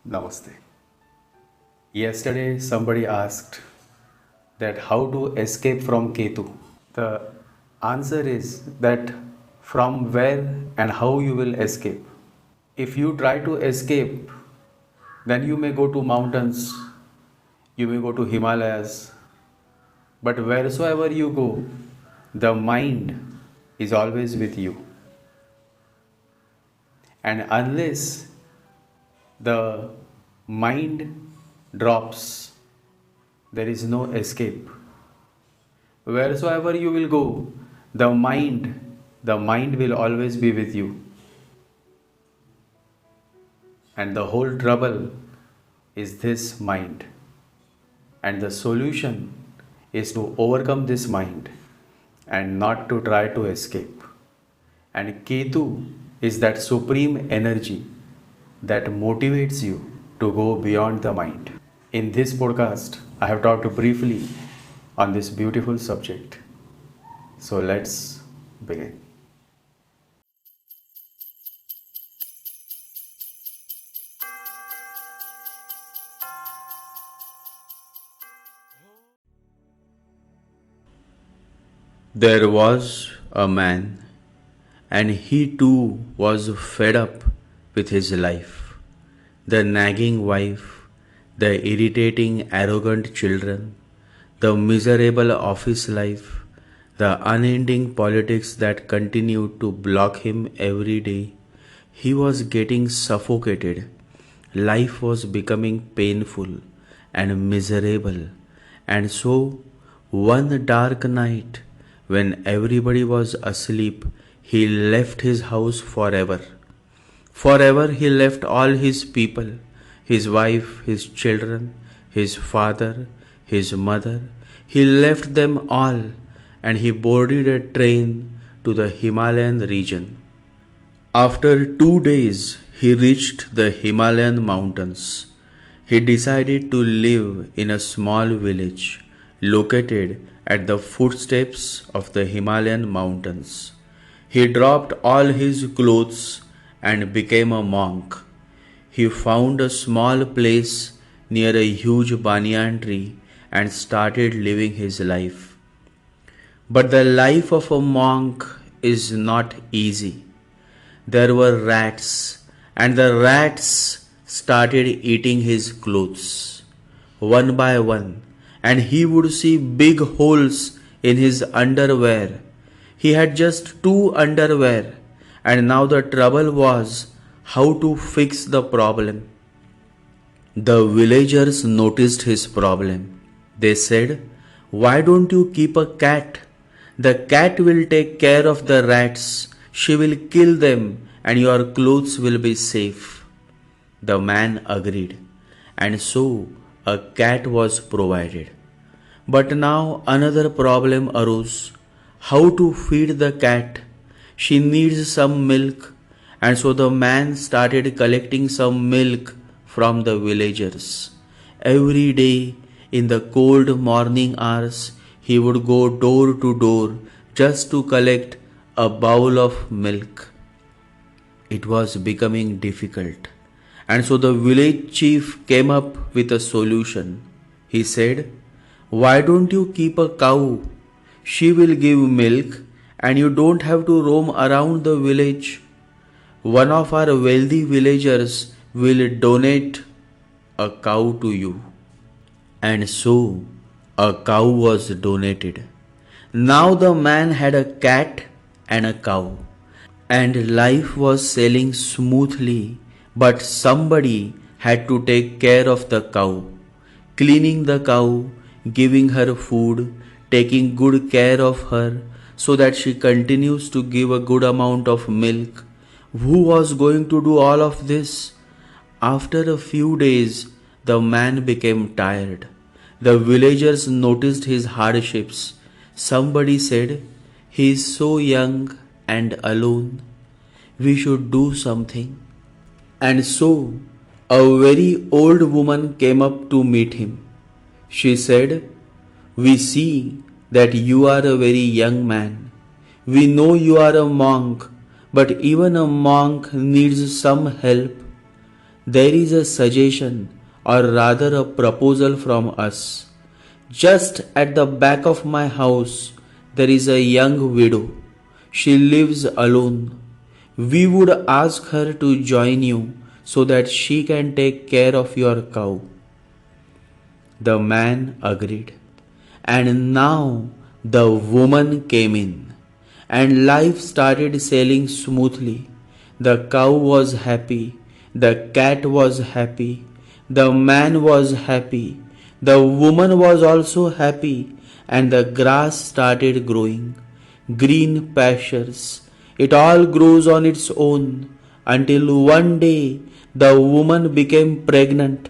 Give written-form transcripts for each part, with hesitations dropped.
Namaste. Yesterday, somebody asked that how to escape from Ketu. The answer is that from where and how you will escape. If you try to escape, then you may go to mountains, you may go to Himalayas, but wheresoever you go, the mind is always with you. And unless the mind drops, there is no escape. Wheresoever you will go, the mind will always be with you. And the whole trouble is this mind. And the solution is to overcome this mind and not to try to escape. And Ketu is that supreme energy that motivates you to go beyond the mind. In this podcast, I have talked briefly on this beautiful subject. So let's begin. There was a man, and he too was fed up with his life. The nagging wife, the irritating, arrogant children, the miserable office life, the unending politics that continued to block him every day. He was getting suffocated. Life was becoming painful and miserable. And so, one dark night, when everybody was asleep, he left his house forever. Forever he left all his people, his wife, his children, his father, his mother. He left them all and he boarded a train to the Himalayan region. After 2 days, he reached the Himalayan mountains. He decided to live in a small village located at the footsteps of the Himalayan mountains. He dropped all his clothes and became a monk. He found a small place near a huge banyan tree and started living his life. But the life of a monk is not easy. There were rats, and the rats started eating his clothes one by one, and he would see big holes in his underwear. He had just 2 underwear, and now the trouble was how to fix the problem. The villagers noticed his problem. They said, "Why don't you keep a cat? The cat will take care of the rats. She will kill them and your clothes will be safe." The man agreed, and so a cat was provided. But now another problem arose. How to feed the cat? She needs some milk, and so the man started collecting some milk from the villagers. Every day in the cold morning hours, he would go door to door just to collect a bowl of milk. It was becoming difficult, and so the village chief came up with a solution. He said, "Why don't you keep a cow? She will give milk and you don't have to roam around the village. One of our wealthy villagers will donate a cow to you." And so a cow was donated. Now the man had a cat and a cow, and life was sailing smoothly, but somebody had to take care of the cow, cleaning the cow, giving her food, taking good care of her so that she continues to give a good amount of milk. Who was going to do all of this? After a few days, the man became tired. The villagers noticed his hardships. Somebody said, "He is so young and alone. We should do something." And so a very old woman came up to meet him. She said, "We see that you are a very young man. We know you are a monk, but even a monk needs some help. There is a suggestion, or rather a proposal from us. Just at the back of my house, there is a young widow. She lives alone. We would ask her to join you so that she can take care of your cow. The man agreed. And now the woman came in, and life started sailing smoothly. The cow was happy, the cat was happy, the man was happy, the woman was also happy, and the grass started growing. Green pastures. It all grows on its own until one day the woman became pregnant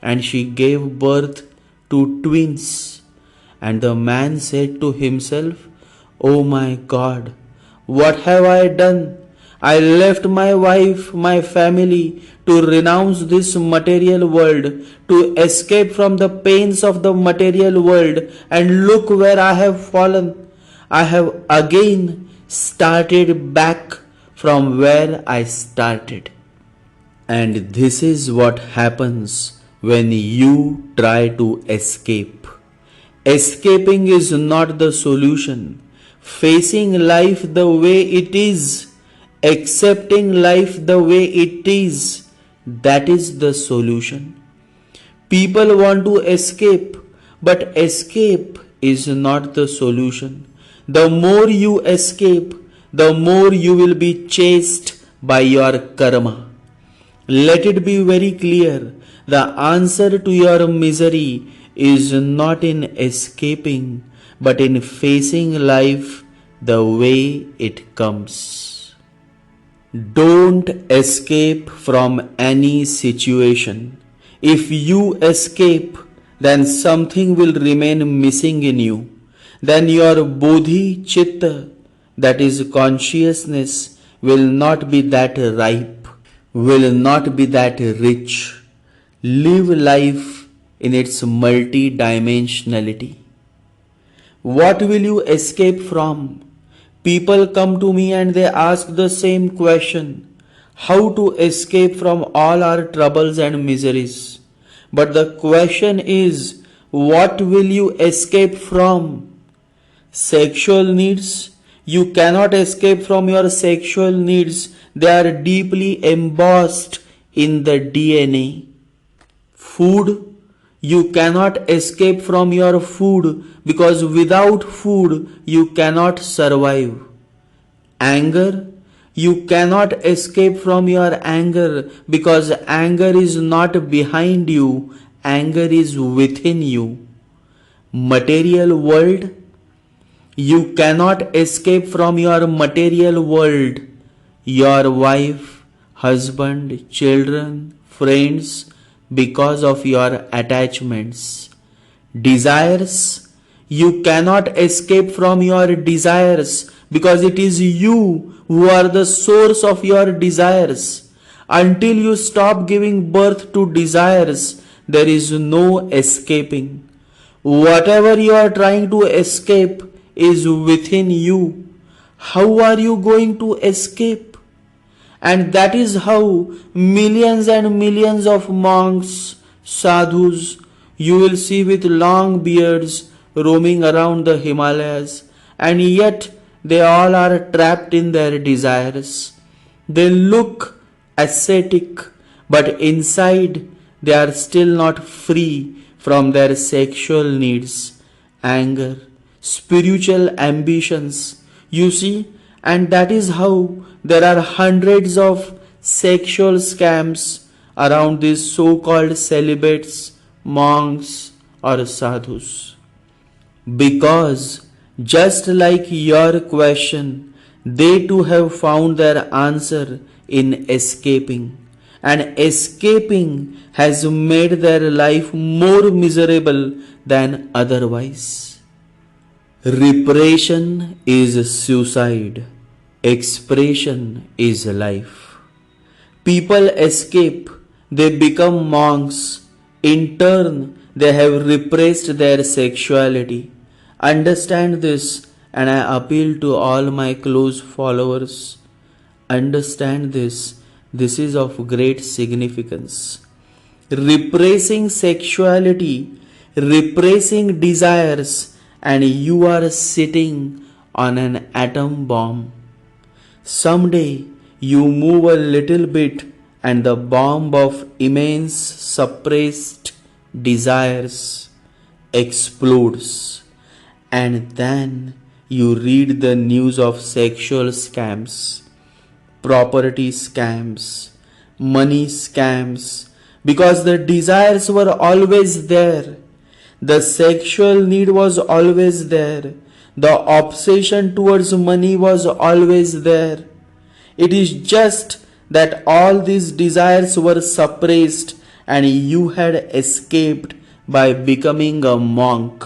and she gave birth to twins. And the man said to himself, "Oh my God, what have I done? I left my wife, my family, to renounce this material world, to escape from the pains of the material world, and look where I have fallen. I have again started back from where I started." And this is what happens when you try to escape. Escaping is not the solution. Facing life the way it is, accepting life the way it is, that is the solution. People want to escape, but escape is not the solution. The more you escape, the more you will be chased by your karma. Let it be very clear, the answer to your misery is not in escaping, but in facing life the way it comes. Don't escape from any situation. If you escape, then something will remain missing in you. Then your bodhi chitta, that is consciousness, will not be that ripe, will not be that rich. Live life in its multi-dimensionality. What will you escape from? People come to me and they ask the same question: how to escape from all our troubles and miseries? But the question is, what will you escape from? Sexual needs? You cannot escape from your sexual needs. They are deeply embossed in the DNA. Food? You cannot escape from your food, because without food you cannot survive. Anger? You cannot escape from your anger, because anger is not behind you, anger is within you. Material world? You cannot escape from your material world. Your wife, husband, children, friends, because of your attachments. Desires? You cannot escape from your desires, because it is you who are the source of your desires. Until you stop giving birth to desires, there is no escaping. Whatever you are trying to escape is within you. How are you going to escape? And that is how millions and millions of monks, sadhus, you will see with long beards roaming around the Himalayas, and yet they all are trapped in their desires. They look ascetic, but inside they are still not free from their sexual needs, anger, spiritual ambitions. You see, and that is how there are hundreds of sexual scams around these so-called celibates, monks or sadhus. Because just like your question, they too have found their answer in escaping. And escaping has made their life more miserable than otherwise. Repression is suicide. Expression is life. People escape, they become monks. In turn, they have repressed their sexuality. Understand this, and I appeal to all my close followers. Understand this, This is of great significance. Repressing sexuality, repressing desires, and you are sitting on an atom bomb. Someday you move a little bit and the bomb of immense suppressed desires explodes. And then you read the news of sexual scams, property scams, money scams, because the desires were always there. The sexual need was always there. The obsession towards money was always there. It is just that all these desires were suppressed and you had escaped by becoming a monk.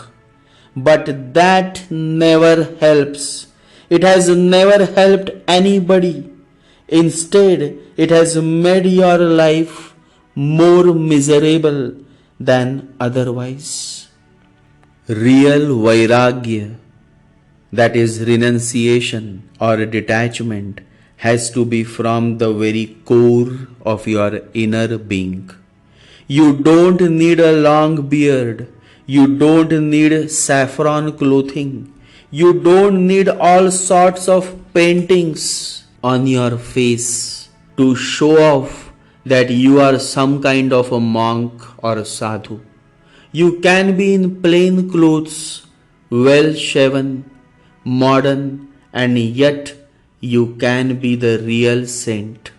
But that never helps. It has never helped anybody. Instead, it has made your life more miserable than otherwise. Real Vairagya, that is renunciation or detachment, has to be from the very core of your inner being. You don't need a long beard. You don't need saffron clothing. You don't need all sorts of paintings on your face to show off that you are some kind of a monk or a sadhu. You can be in plain clothes, well shaven, modern, and yet you can be the real saint,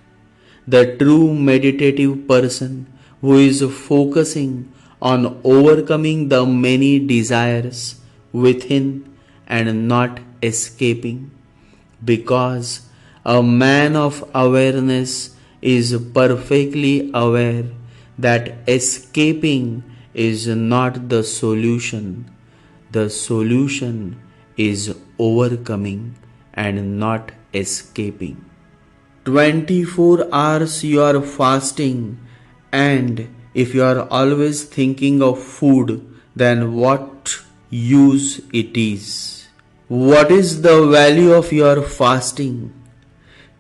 the true meditative person who is focusing on overcoming the many desires within and not escaping, because a man of awareness is perfectly aware that escaping is not the solution. The solution is overcoming and not escaping. 24 hours you are fasting, and if you are always thinking of food, then what use it is? What is the value of your fasting?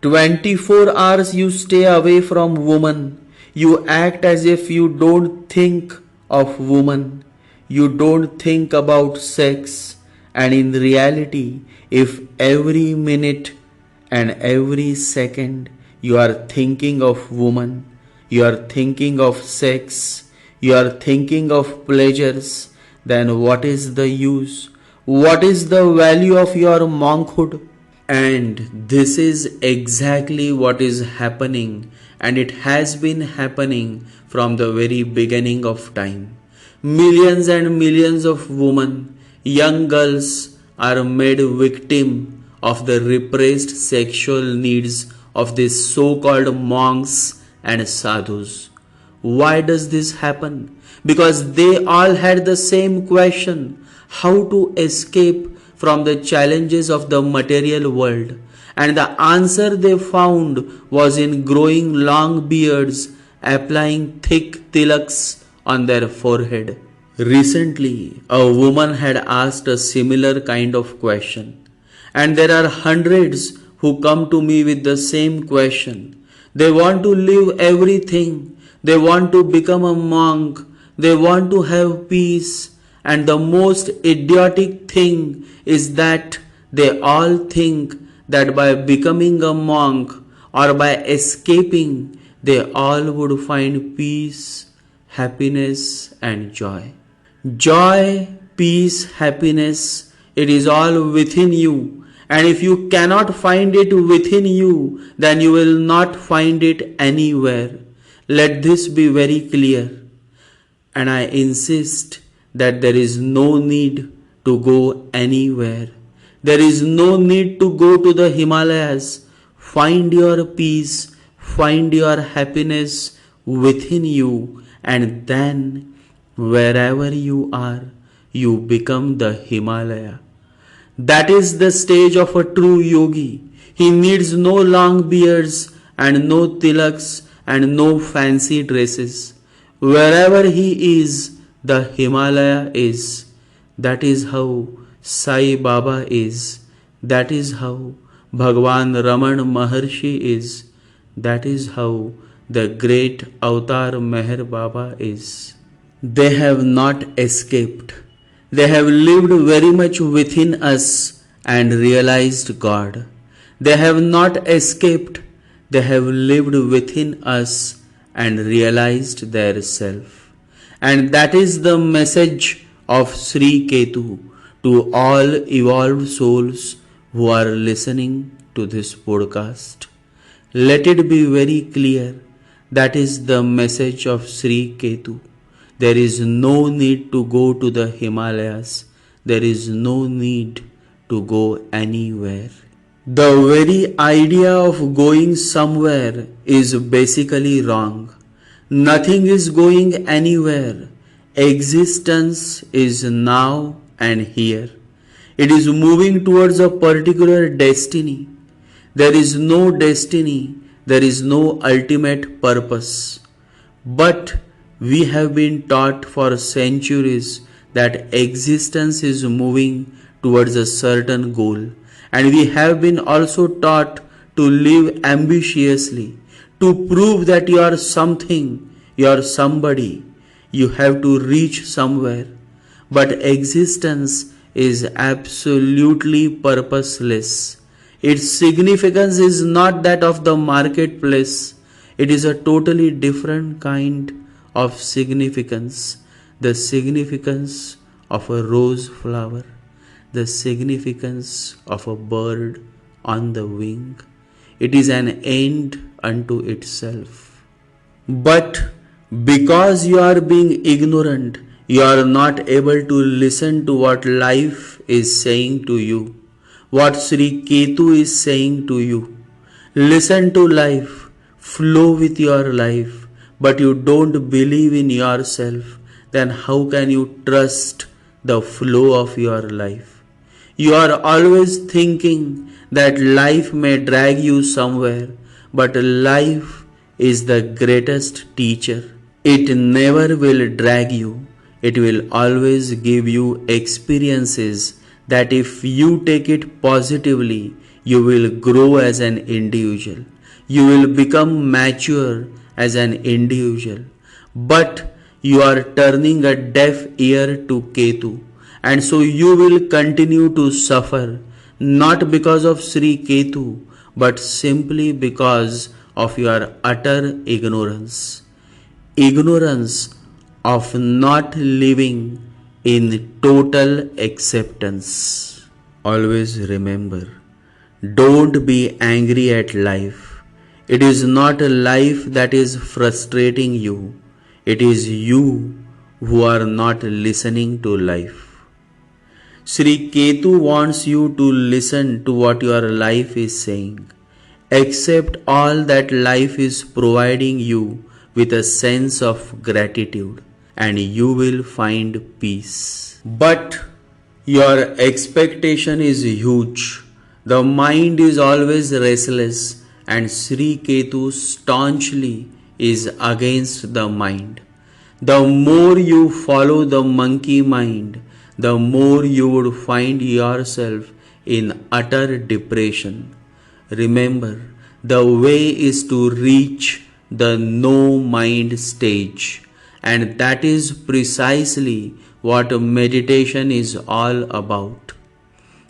24 hours you stay away from woman. You act as if you don't think of woman. You don't think about sex. And in reality, if every minute and every second you are thinking of woman, you are thinking of sex, you are thinking of pleasures, then what is the use? What is the value of your monkhood? And this is exactly what is happening, and it has been happening from the very beginning of time. Millions and millions of women, young girls, are made victim of the repressed sexual needs of these so-called monks and sadhus. Why does this happen? Because they all had the same question: how to escape from the challenges of the material world, and the answer they found was in growing long beards, applying thick tilaks on their forehead. Recently, a woman had asked a similar kind of question, and there are hundreds who come to me with the same question. They want to leave everything. They want to become a monk. They want to have peace. And the most idiotic thing is that they all think that by becoming a monk or by escaping, they all would find peace, happiness, and joy. Joy, peace, happiness, it is all within you. And if you cannot find it within you, then you will not find it anywhere. Let this be very clear. And I insist that there is no need to go anywhere. There is no need to go to the Himalayas. Find your peace, find your happiness within you, and then wherever you are, you become the Himalaya. That is the stage of a true yogi. He needs no long beards and no tilaks and no fancy dresses. Wherever he is, the Himalaya is. That is how Sai Baba is. That is how Bhagwan Raman Maharshi is. That is how the great Avatar Meher Baba is. They have not escaped. They have lived very much within us and realized God. They have not escaped. They have lived within us and realized their self. And that is the message of Sri Ketu to all evolved souls who are listening to this podcast. Let it be very clear, that is the message of Sri Ketu. There is no need to go to the Himalayas. There is no need to go anywhere. The very idea of going somewhere is basically wrong. Nothing is going anywhere. Existence is now and here. It is moving towards a particular destiny. There is no destiny. There is no ultimate purpose. But we have been taught for centuries that existence is moving towards a certain goal. And we have been also taught to live ambitiously, to prove that you are something, you are somebody, you have to reach somewhere. But existence is absolutely purposeless. Its significance is not that of the marketplace. It is a totally different kind of significance. The significance of a rose flower, the significance of a bird on the wing. It is an end unto itself. But because you are being ignorant, you are not able to listen to what life is saying to you, what Sri Ketu is saying to you. Listen to life, flow with your life, but you don't believe in yourself, then how can you trust the flow of your life? You are always thinking that life may drag you somewhere, but life is the greatest teacher. It never will drag you. It will always give you experiences that if you take it positively, you will grow as an individual. You will become mature as an individual. But you are turning a deaf ear to Ketu. And so you will continue to suffer, not because of Sri Ketu, but simply because of your utter ignorance. Ignorance of not living in total acceptance. Always remember, don't be angry at life. It is not a life that is frustrating you. It is you who are not listening to life. Sri Ketu wants you to listen to what your life is saying. Accept all that life is providing you with a sense of gratitude, and you will find peace. But your expectation is huge. The mind is always restless, and Sri Ketu staunchly is against the mind. The more you follow the monkey mind, the more you would find yourself in utter depression. Remember, the way is to reach the no mind stage, and that is precisely what meditation is all about.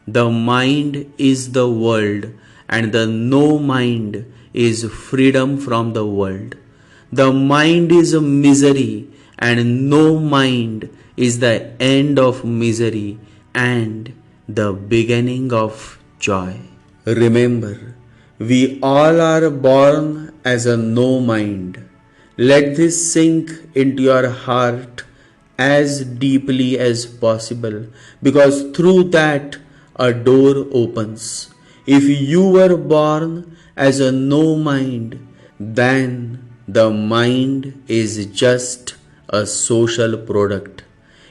The mind is the world, and the no mind is freedom from the world. The mind is a misery, and no mind is the end of misery and the beginning of joy. Remember, we all are born as a no mind. Let this sink into your heart as deeply as possible, because through that a door opens. If you were born as a no mind, then the mind is just a social product.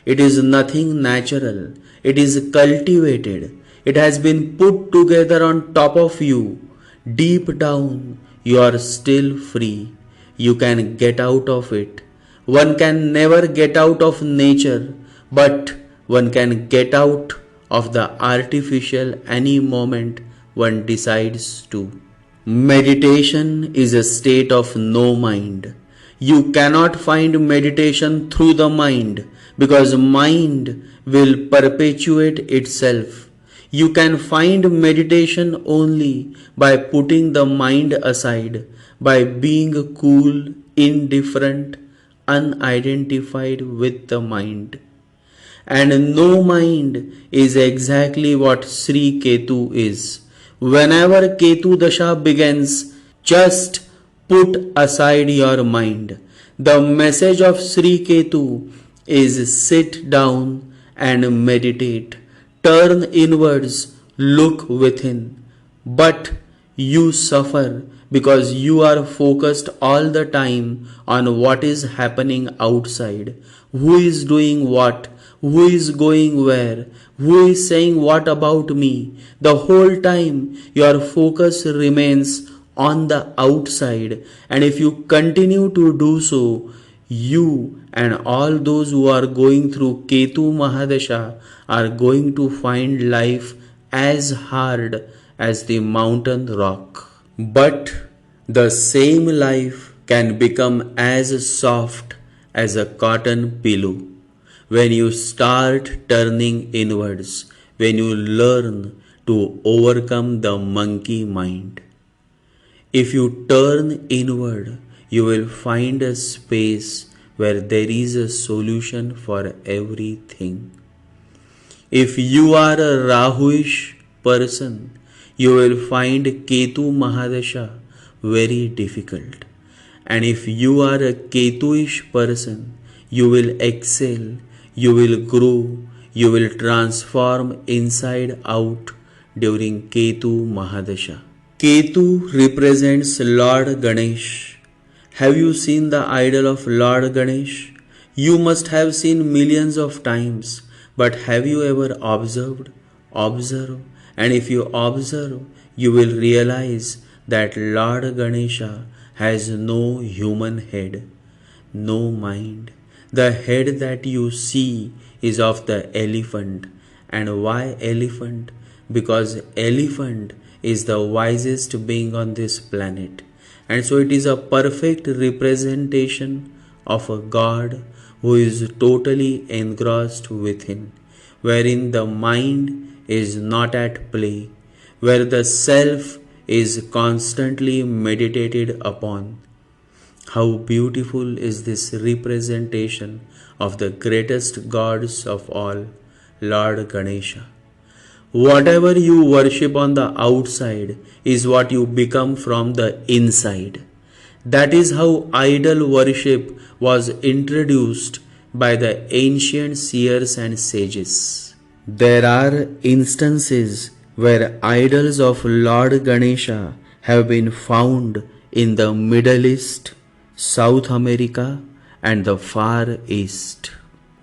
It is nothing natural. It is cultivated. It has been put together on top of you. Deep down, you are still free. You can get out of it. One can never get out of nature, but one can get out of the artificial any moment one decides to. Meditation is a state of no mind. You cannot find meditation through the mind because mind will perpetuate itself. You can find meditation only by putting the mind aside, by being cool, indifferent, unidentified with the mind. And no mind is exactly what Sri Ketu is. Whenever Ketu Dasha begins, just put aside your mind. The message of Sri Ketu is sit down and meditate. Turn inwards, look within. But you suffer because you are focused all the time on what is happening outside. Who is doing what? Who is going where? Who is saying what about me? The whole time your focus remains on the outside, and if you continue to do so, you and all those who are going through Ketu Mahadasha are going to find life as hard as the mountain rock. But the same life can become as soft as a cotton pillow when you start turning inwards, when you learn to overcome the monkey mind. If you turn inward, you will find a space where there is a solution for everything. If you are a Rahuish person, you will find Ketu Mahadasha very difficult. And if you are a Ketuish person, you will excel, you will grow, you will transform inside out during Ketu Mahadasha. Ketu represents Lord Ganesha. Have you seen the idol of Lord Ganesha? You must have seen millions of times, but have you ever observed? Observe, and if you observe, you will realize that Lord Ganesha has no human head, no mind. The head that you see is of the elephant. And why elephant? Because elephant is the wisest being on this planet. And so it is a perfect representation of a God who is totally engrossed within, wherein the mind is not at play, where the self is constantly meditated upon. How beautiful is this representation of the greatest gods of all, Lord Ganesha. Whatever you worship on the outside is what you become from the inside. That is how idol worship was introduced by the ancient seers and sages. There are instances where idols of Lord Ganesha have been found in the Middle East, South America, and the Far East.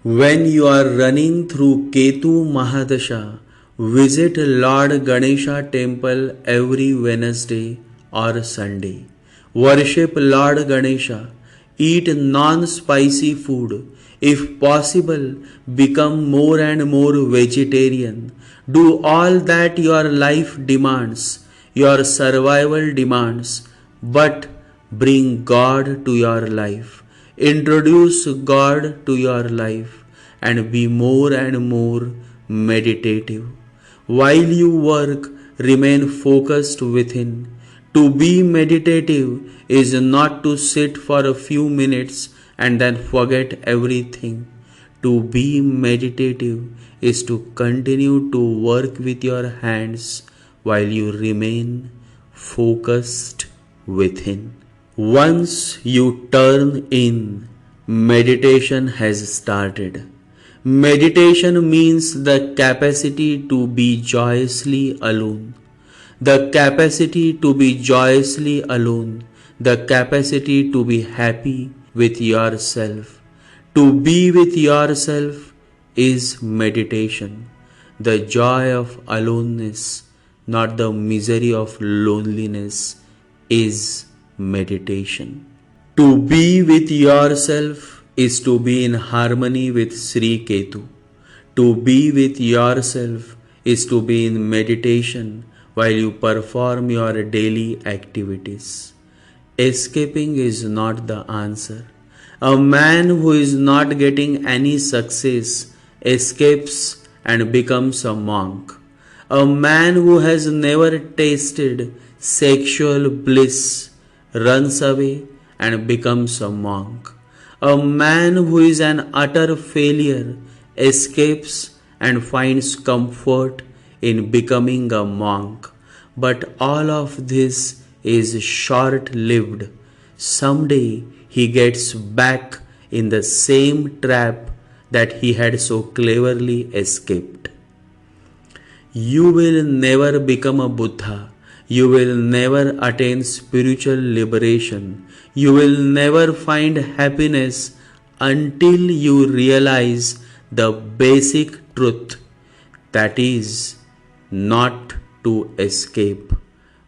When you are running through Ketu Mahadasha, visit Lord Ganesha temple every Wednesday or Sunday. Worship Lord Ganesha. Eat non-spicy food. If possible, become more and more vegetarian. Do all that your life demands, your survival demands, but bring God to your life. Introduce God to your life and be more and more meditative. While you work, remain focused within. To be meditative is not to sit for a few minutes and then forget everything. To be meditative is to continue to work with your hands while you remain focused within. Once you turn in, meditation has started. Meditation means the capacity to be joyously alone. The capacity to be joyously alone. The capacity to be happy with yourself. To be with yourself is meditation. The joy of aloneness, not the misery of loneliness, is meditation. To be with yourself is to be in harmony with Sri Ketu. To be with yourself is to be in meditation while you perform your daily activities. Escaping is not the answer. A man who is not getting any success escapes and becomes a monk. A man who has never tasted sexual bliss runs away and becomes a monk. A man who is an utter failure escapes and finds comfort in becoming a monk. But all of this is short lived. Someday he gets back in the same trap that he had so cleverly escaped. You will never become a Buddha. You will never attain spiritual liberation. You will never find happiness until you realize the basic truth, that is, not to escape,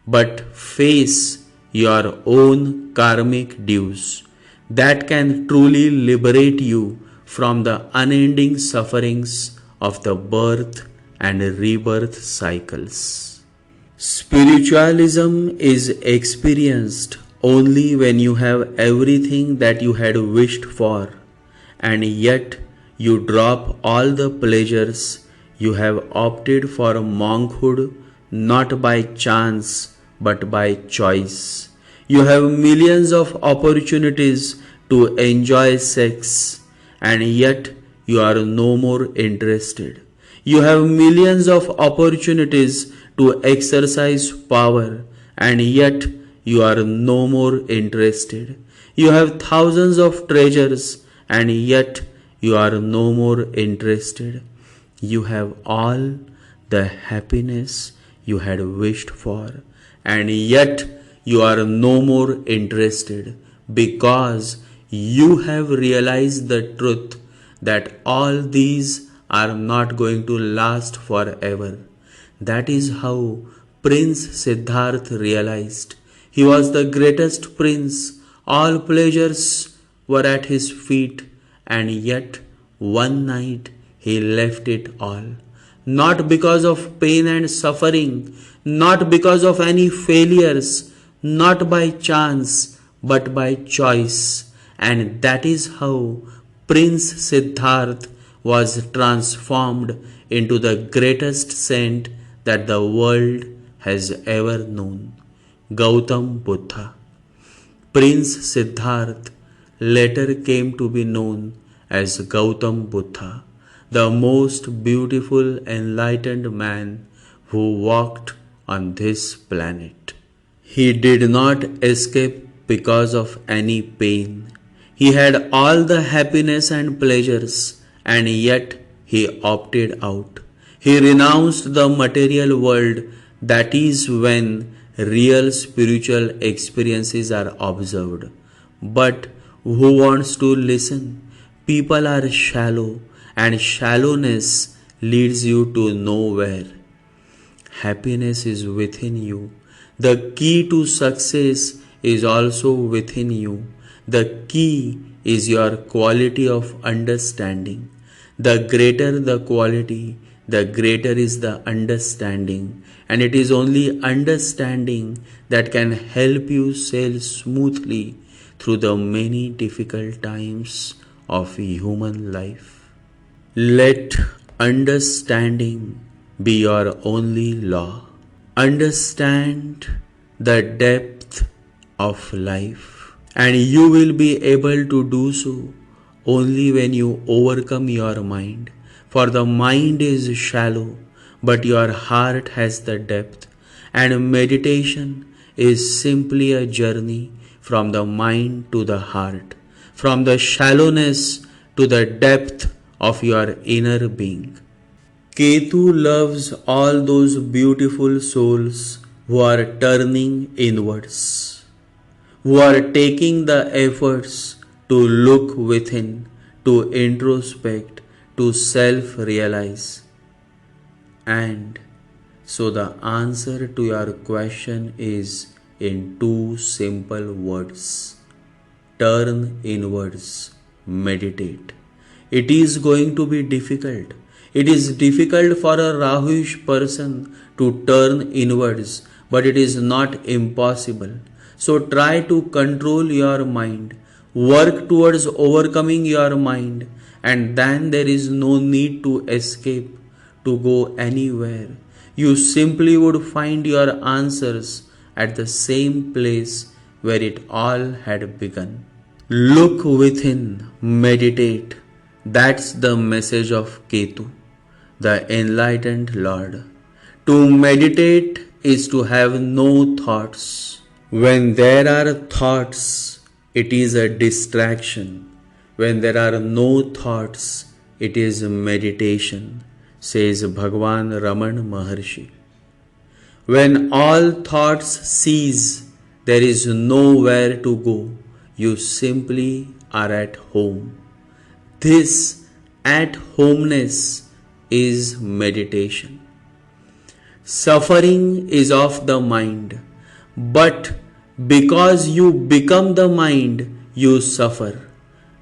but face your own karmic dues. That can truly liberate you from the unending sufferings of the birth and rebirth cycles. Spiritualism is experienced only when you have everything that you had wished for, and yet you drop all the pleasures. You have opted for monkhood not by chance but by choice. You have millions of opportunities to enjoy sex, and yet you are no more interested. You have millions of opportunities to exercise power, and yet you are no more interested. You have thousands of treasures, and yet you are no more interested. You have all the happiness you had wished for, and yet you are no more interested, because you have realized the truth that all these are not going to last forever. That is how Prince Siddhartha realized. He was the greatest prince. All pleasures were at his feet, and yet one night he left it all. Not because of pain and suffering, not because of any failures, not by chance, but by choice. And that is how Prince Siddhartha was transformed into the greatest saint that the world has ever known, Gautam Buddha. Prince Siddhartha later came to be known as Gautam Buddha, the most beautiful enlightened man who walked on this planet. He did not escape because of any pain. He had all the happiness and pleasures, and yet he opted out. He renounced the material world. That is when real spiritual experiences are observed. But who wants to listen? People are shallow, and shallowness leads you to nowhere. Happiness is within you. The key to success is also within you. The key is your quality of understanding. The greater the quality, the greater is the understanding. And it is only understanding that can help you sail smoothly through the many difficult times of human life. Let understanding be your only law. Understand the depth of life, and you will be able to do so only when you overcome your mind. For the mind is shallow, but your heart has the depth, and meditation is simply a journey from the mind to the heart, from the shallowness to the depth of your inner being. Ketu loves all those beautiful souls who are turning inwards, who are taking the efforts to look within, to introspect, to self-realize. And so the answer to your question is in two simple words: turn inwards, meditate. It is going to be difficult. It is difficult for a Rahuish person to turn inwards, but it is not impossible. So try to control your mind, work towards overcoming your mind, and then there is no need to escape, to go anywhere. You simply would find your answers at the same place where it all had begun. Look within, meditate. That's the message of Ketu, the enlightened Lord. To meditate is to have no thoughts. When there are thoughts, it is a distraction. When there are no thoughts, it is meditation, says Bhagwan Raman Maharshi. When all thoughts cease, there is nowhere to go. You simply are at home. This at homeness is meditation. Suffering is of the mind, but because you become the mind, you suffer.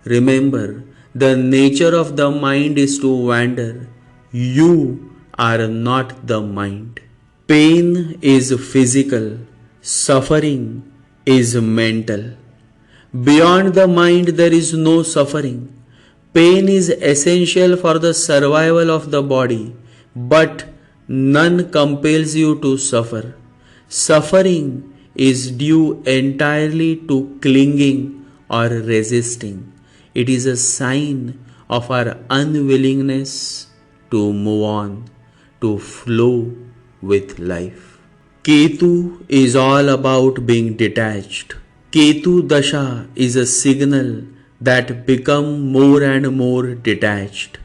Remember, the nature of the mind is to wander. You are not the mind. Pain is physical, suffering is mental. Beyond the mind, there is no suffering. Pain is essential for the survival of the body, but none compels you to suffer. Suffering is due entirely to clinging or resisting. It is a sign of our unwillingness to move on, to flow with life. Ketu is all about being detached. Ketu Dasha is a signal that become more and more detached.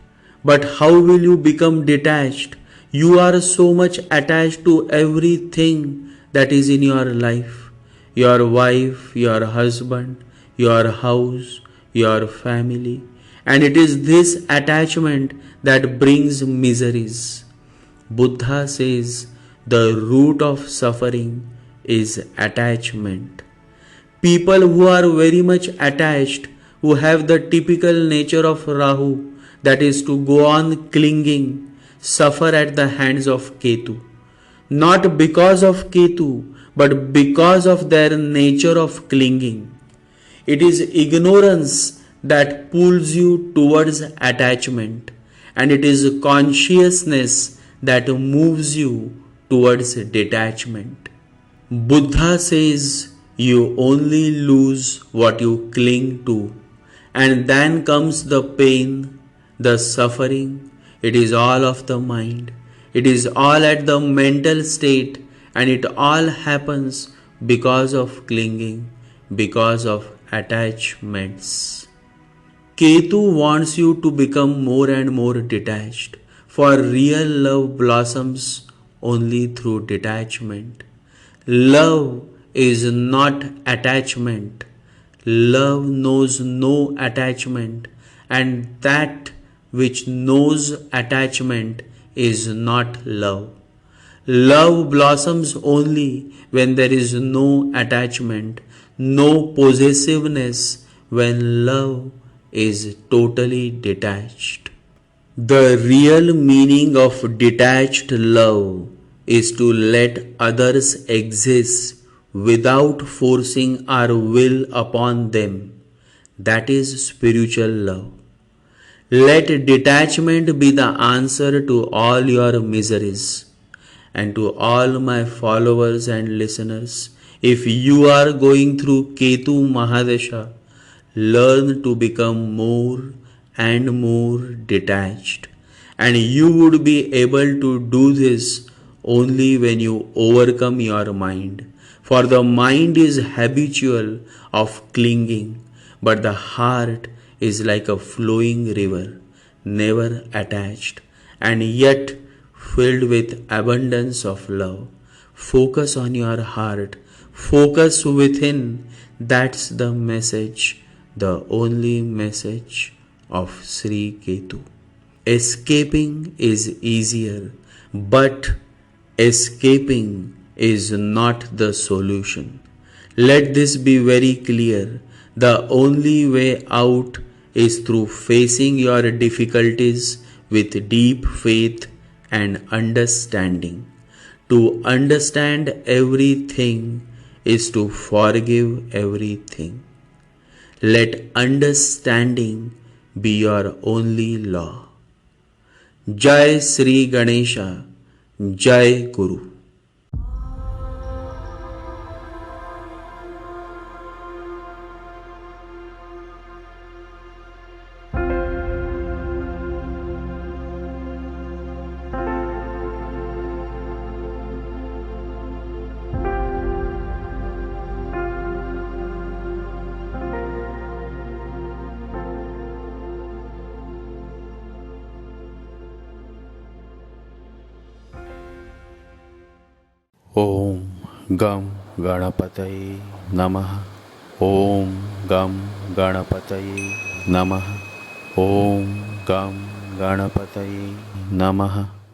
But how will you become detached? You are so much attached to everything that is in your life. Your wife, your husband, your house, your family. And it is this attachment that brings miseries. Buddha says the root of suffering is attachment. People who are very much attached, who have the typical nature of Rahu, that is to go on clinging, suffer at the hands of Ketu. Not because of Ketu, but because of their nature of clinging. It is ignorance that pulls you towards attachment, and it is consciousness that moves you towards detachment. Buddha says you only lose what you cling to, and then comes the pain, the suffering. It is all of the mind. It is all at the mental state, and it all happens because of clinging, because of attachments. Ketu wants you to become more and more detached, for real love blossoms only through detachment. Love is not attachment. Love knows no attachment, and that which knows attachment is not love. Love blossoms only when there is no attachment, no possessiveness, when love is totally detached. The real meaning of detached love is to let others exist without forcing our will upon them. That is spiritual love. Let detachment be the answer to all your miseries. And to all my followers and listeners, if you are going through Ketu Mahadesha, learn to become more and more detached. And you would be able to do this only when you overcome your mind. For the mind is habitual of clinging, but the heart is like a flowing river, never attached, and yet filled with abundance of love. Focus on your heart. Focus within. That's the message, the only message of Sri Ketu. Escaping is easier, but escaping is not the solution. Let this be very clear. The only way out is through facing your difficulties with deep faith and understanding. To understand everything is to forgive everything. Let understanding be your only law. Jai Sri Ganesha, Jai Guru. Om Gam Ganapataye Namaha. Om Gam Ganapataye Namaha. Om Gam Ganapataye Namaha.